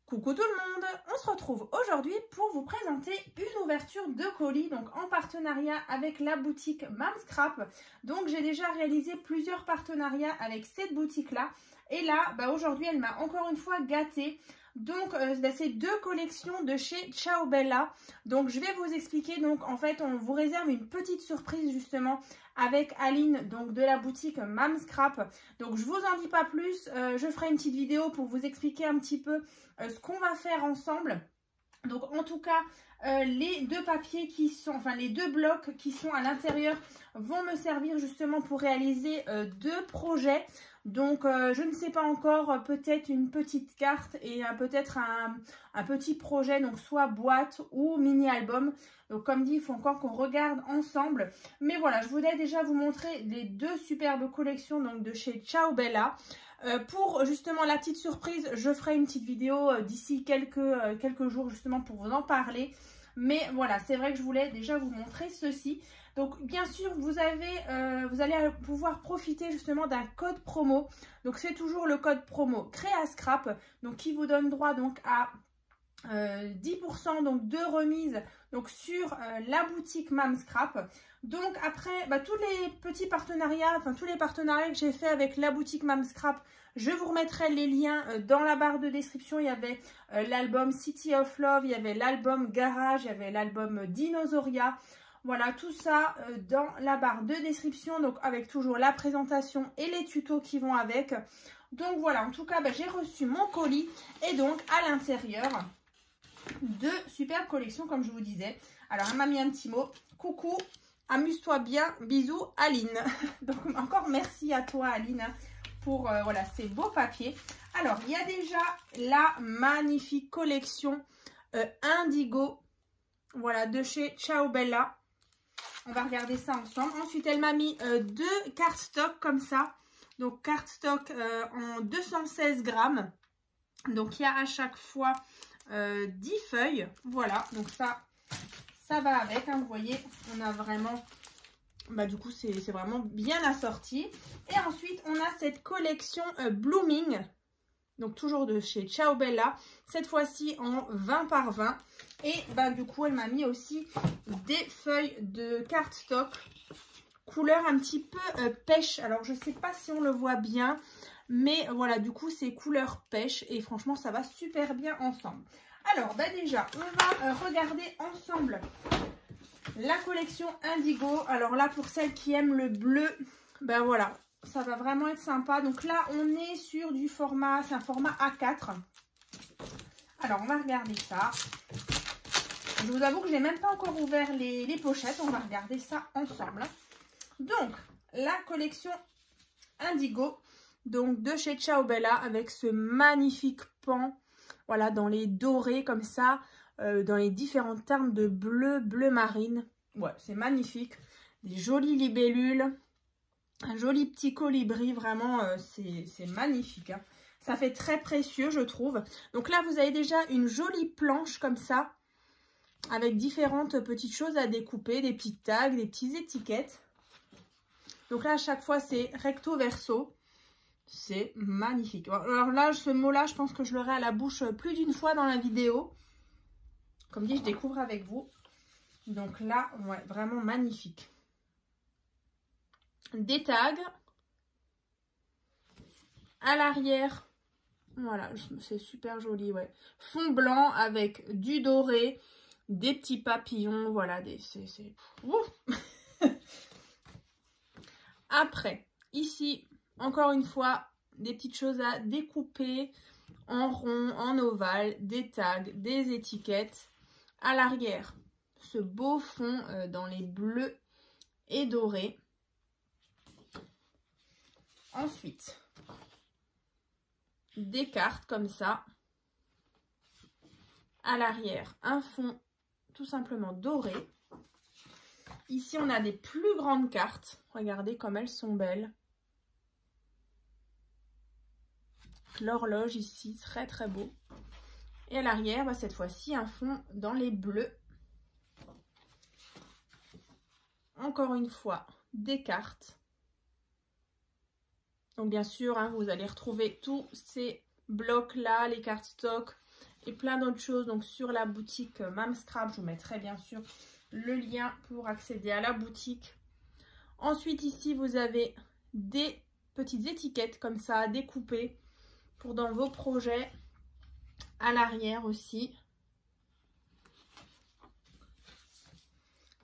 Coucou tout le monde, on se retrouve aujourd'hui pour vous présenter une ouverture de colis donc en partenariat avec la boutique Mamscrap. Donc j'ai déjà réalisé plusieurs partenariats avec cette boutique là et là aujourd'hui elle m'a encore une fois gâtée. Donc c'est deux collections de chez Ciao Bella. Donc je vais vous expliquer, donc en fait on vous réserve une petite surprise justement avec Aline donc de la boutique Mamscrap. Donc je vous en dis pas plus, je ferai une petite vidéo pour vous expliquer un petit peu ce qu'on va faire ensemble. Donc en tout cas les deux papiers qui sont, enfin les deux blocs qui sont à l'intérieur vont me servir justement pour réaliser deux projets. Donc je ne sais pas encore, peut-être une petite carte et peut-être un petit projet, donc soit boîte ou mini album. Donc comme dit, il faut encore qu'on regarde ensemble. Mais voilà, je voulais déjà vous montrer les deux superbes collections donc de chez Ciao Bella. Pour justement la petite surprise, je ferai une petite vidéo d'ici quelques jours justement pour vous en parler. Mais voilà, c'est vrai que je voulais déjà vous montrer ceci. Donc bien sûr, vous allez pouvoir profiter justement d'un code promo. Donc c'est toujours le code promo Créascrap, donc qui vous donne droit donc à 10% donc de remise donc sur la boutique Mamscrap. Donc après tous les petits partenariats, tous les partenariats que j'ai fait avec la boutique Mamscrap, je vous remettrai les liens dans la barre de description. Il y avait l'album City of Love, il y avait l'album Garage, il y avait l'album Dinosauria. Voilà, tout ça dans la barre de description, donc avec toujours la présentation et les tutos qui vont avec. Donc voilà, en tout cas, j'ai reçu mon colis et donc à l'intérieur, deux superbes collections comme je vous disais. Alors, elle m'a mis un petit mot. Coucou, amuse-toi bien, bisous Aline. Donc encore merci à toi Aline pour voilà, ces beaux papiers. Alors, il y a déjà la magnifique collection Indigo, voilà, de chez Ciao Bella. On va regarder ça ensemble. Ensuite, elle m'a mis deux cartes stock comme ça. Donc, carte stock en 216 grammes. Donc, il y a à chaque fois 10 feuilles. Voilà, donc ça va avec. Hein, vous voyez, on a vraiment... du coup, c'est vraiment bien assorti. Et ensuite, on a cette collection Blooming. Donc, toujours de chez Ciao Bella. Cette fois-ci en 20 par 20. Et du coup, elle m'a mis aussi des feuilles de cardstock. Couleur un petit peu pêche. Alors, je ne sais pas si on le voit bien. Mais voilà, du coup, c'est couleur pêche. Et franchement, ça va super bien ensemble. Alors, déjà, on va regarder ensemble la collection Indigo. Alors là, pour celles qui aiment le bleu, voilà, ça va vraiment être sympa. Donc là, on est sur du format, c'est un format A4. Alors, on va regarder ça. Je vous avoue que je n'ai même pas encore ouvert les pochettes. On va regarder ça ensemble. Donc, la collection Indigo, donc de chez Ciao Bella, avec ce magnifique pan, voilà, dans les dorés comme ça, dans les différentes teintes de bleu, bleu marine. Ouais, c'est magnifique. Des jolies libellules, un joli petit colibri, vraiment, c'est magnifique. Hein. Ça fait très précieux, je trouve. Donc là, vous avez déjà une jolie planche comme ça, avec différentes petites choses à découper, des petits tags, des petites étiquettes. Donc là, à chaque fois, c'est recto verso. C'est magnifique. Alors là, ce mot-là, je pense que je l'aurai à la bouche plus d'une fois dans la vidéo. Comme dit, je découvre avec vous. Donc là, ouais, vraiment magnifique. Des tags. À l'arrière, voilà, c'est super joli, ouais. Fond blanc avec du doré. Des petits papillons, voilà, Après, ici, encore une fois, des petites choses à découper en rond, en ovale, des tags, des étiquettes. À l'arrière, ce beau fond dans les bleus et dorés. Ensuite, des cartes comme ça. À l'arrière, un fond tout simplement doré. Ici, on a des plus grandes cartes. Regardez comme elles sont belles. L'horloge ici, très très beau. Et à l'arrière, cette fois-ci, un fond dans les bleus. Encore une fois, des cartes. Donc bien sûr, hein, vous allez retrouver tous ces blocs-là, les cartes stock et plein d'autres choses donc sur la boutique Mam Scrap. Je vous mettrai bien sûr le lien pour accéder à la boutique. Ensuite ici vous avez des petites étiquettes comme ça à découper pour dans vos projets. À l'arrière aussi.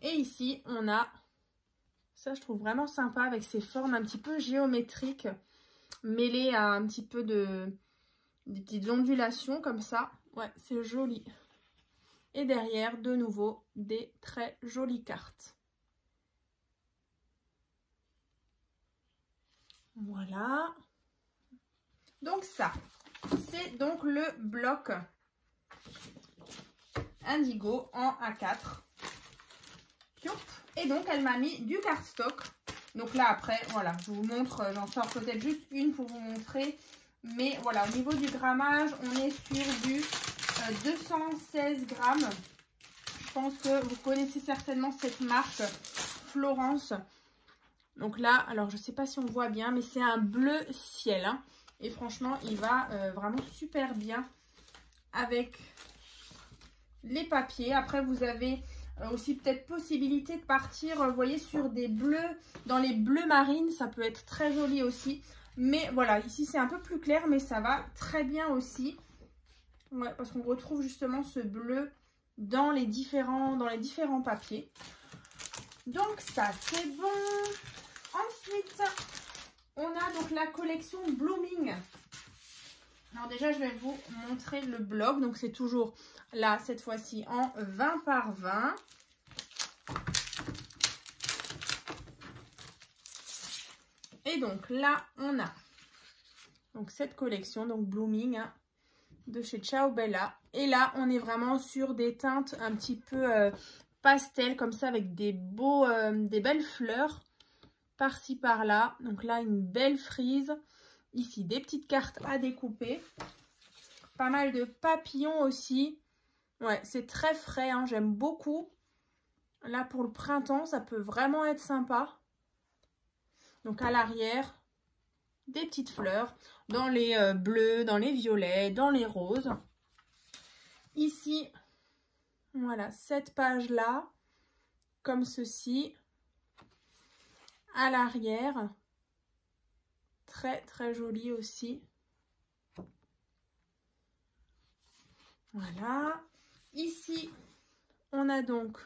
Et ici on a, ça je trouve vraiment sympa avec ces formes un petit peu géométriques mêlées à un petit peu des petites ondulations comme ça. Ouais, c'est joli. Et derrière, de nouveau, des très jolies cartes. Voilà. Donc ça, c'est donc le bloc indigo en A4. Et donc, elle m'a mis du cardstock. Donc là, après, voilà, je vous montre, j'en sors peut-être juste une pour vous montrer. Mais voilà, au niveau du grammage, on est sur du 216 grammes. Je pense que vous connaissez certainement cette marque, Florence. Donc là, alors je ne sais pas si on voit bien, mais c'est un bleu ciel. Hein. Et franchement, il va vraiment super bien avec les papiers. Après, vous avez aussi peut-être possibilité de partir, vous voyez, sur des bleus, dans les bleus marines. Ça peut être très joli aussi. Mais voilà, ici c'est un peu plus clair, mais ça va très bien aussi. Ouais, parce qu'on retrouve justement ce bleu dans les différents papiers. Donc ça, c'est bon. Ensuite, on a donc la collection Blooming. Alors déjà, je vais vous montrer le bloc. Donc c'est toujours là, cette fois-ci, en 20 par 20. Et donc là, on a donc cette collection, donc Blooming, hein, de chez Ciao Bella. Et là, on est vraiment sur des teintes un petit peu pastel, comme ça, avec des belles fleurs par-ci, par-là. Donc là, une belle frise. Ici, des petites cartes à découper. Pas mal de papillons aussi. Ouais, c'est très frais, hein, j'aime beaucoup. Là, pour le printemps, ça peut vraiment être sympa. Donc à l'arrière, des petites fleurs dans les bleus, dans les violets, dans les roses. Ici, voilà, cette page-là, comme ceci. À l'arrière, très très joli aussi. Voilà. Ici, on a donc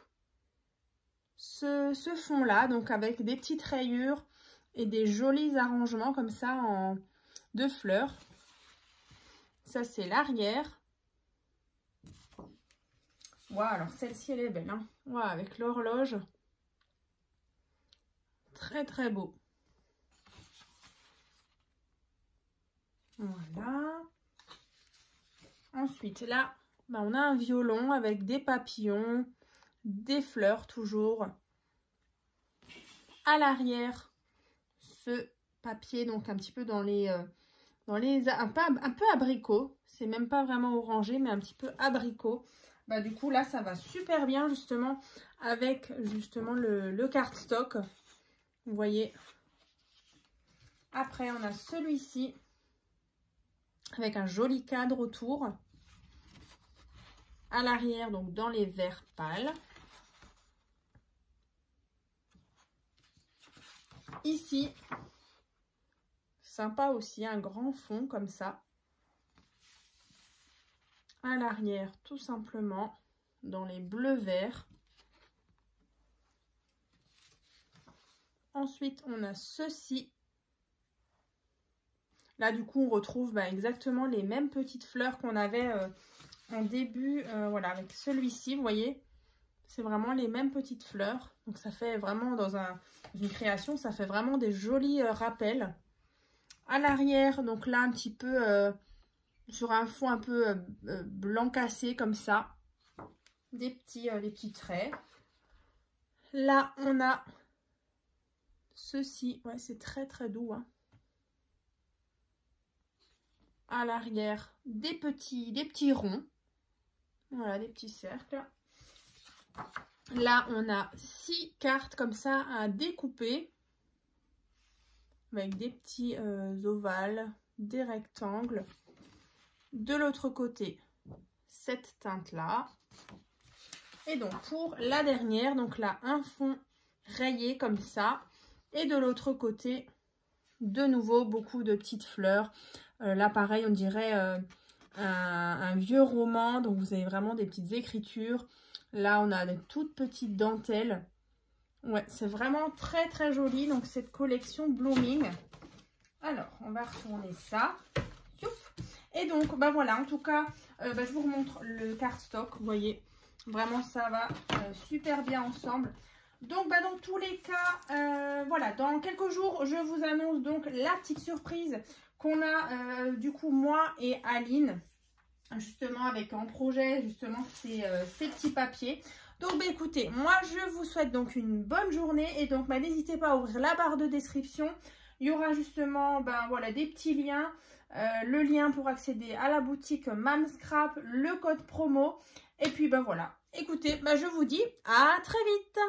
ce fond-là, donc avec des petites rayures et des jolis arrangements comme ça de fleurs. Ça, c'est l'arrière. Wow, alors celle-ci, elle est belle. Hein. Wow, avec l'horloge. Très, très beau. Voilà. Ensuite, là, bah, on a un violon avec des papillons, des fleurs toujours. À l'arrière, ce papier, donc un petit peu un peu abricot. C'est même pas vraiment orangé, mais un petit peu abricot. Bah, du coup, là, ça va super bien justement avec justement le cardstock. Vous voyez. Après, on a celui-ci avec un joli cadre autour. À l'arrière, donc dans les verts pâles. Ici, sympa aussi, un grand fond comme ça. À l'arrière, tout simplement, dans les bleus verts. Ensuite, on a ceci. Là, du coup, on retrouve exactement les mêmes petites fleurs qu'on avait en début. Voilà, avec celui-ci, vous voyez. C'est vraiment les mêmes petites fleurs. Donc, ça fait vraiment, dans une création, ça fait vraiment des jolis rappels. À l'arrière, donc là, un petit peu sur un fond un peu blanc cassé, comme ça. Des petits traits. Là, on a ceci. Ouais, c'est très, très doux, hein. À l'arrière, des petits ronds. Voilà, des petits cercles. Là, on a 6 cartes comme ça à découper. Avec des petits ovales, des rectangles. De l'autre côté, cette teinte-là. Et donc, pour la dernière, donc là, un fond rayé comme ça. Et de l'autre côté, de nouveau, beaucoup de petites fleurs. Là, pareil, on dirait un vieux roman. Donc, vous avez vraiment des petites écritures. Là, on a des toutes petites dentelles. Ouais, c'est vraiment très, très joli. Donc, cette collection Blooming. Alors, on va retourner ça. Et donc, bah voilà, en tout cas, je vous remontre le cardstock. Vous voyez, vraiment, ça va super bien ensemble. Donc, bah, dans tous les cas, voilà, dans quelques jours, je vous annonce donc la petite surprise qu'on a, du coup, moi et Aline, justement, avec en projet, justement, ces petits papiers. Donc, bah, écoutez, moi, je vous souhaite donc une bonne journée. Et donc, bah, n'hésitez pas à ouvrir la barre de description. Il y aura justement, ben voilà, des petits liens. Le lien pour accéder à la boutique Mamscrap, le code promo. Et puis, ben voilà. Écoutez, ben, je vous dis à très vite.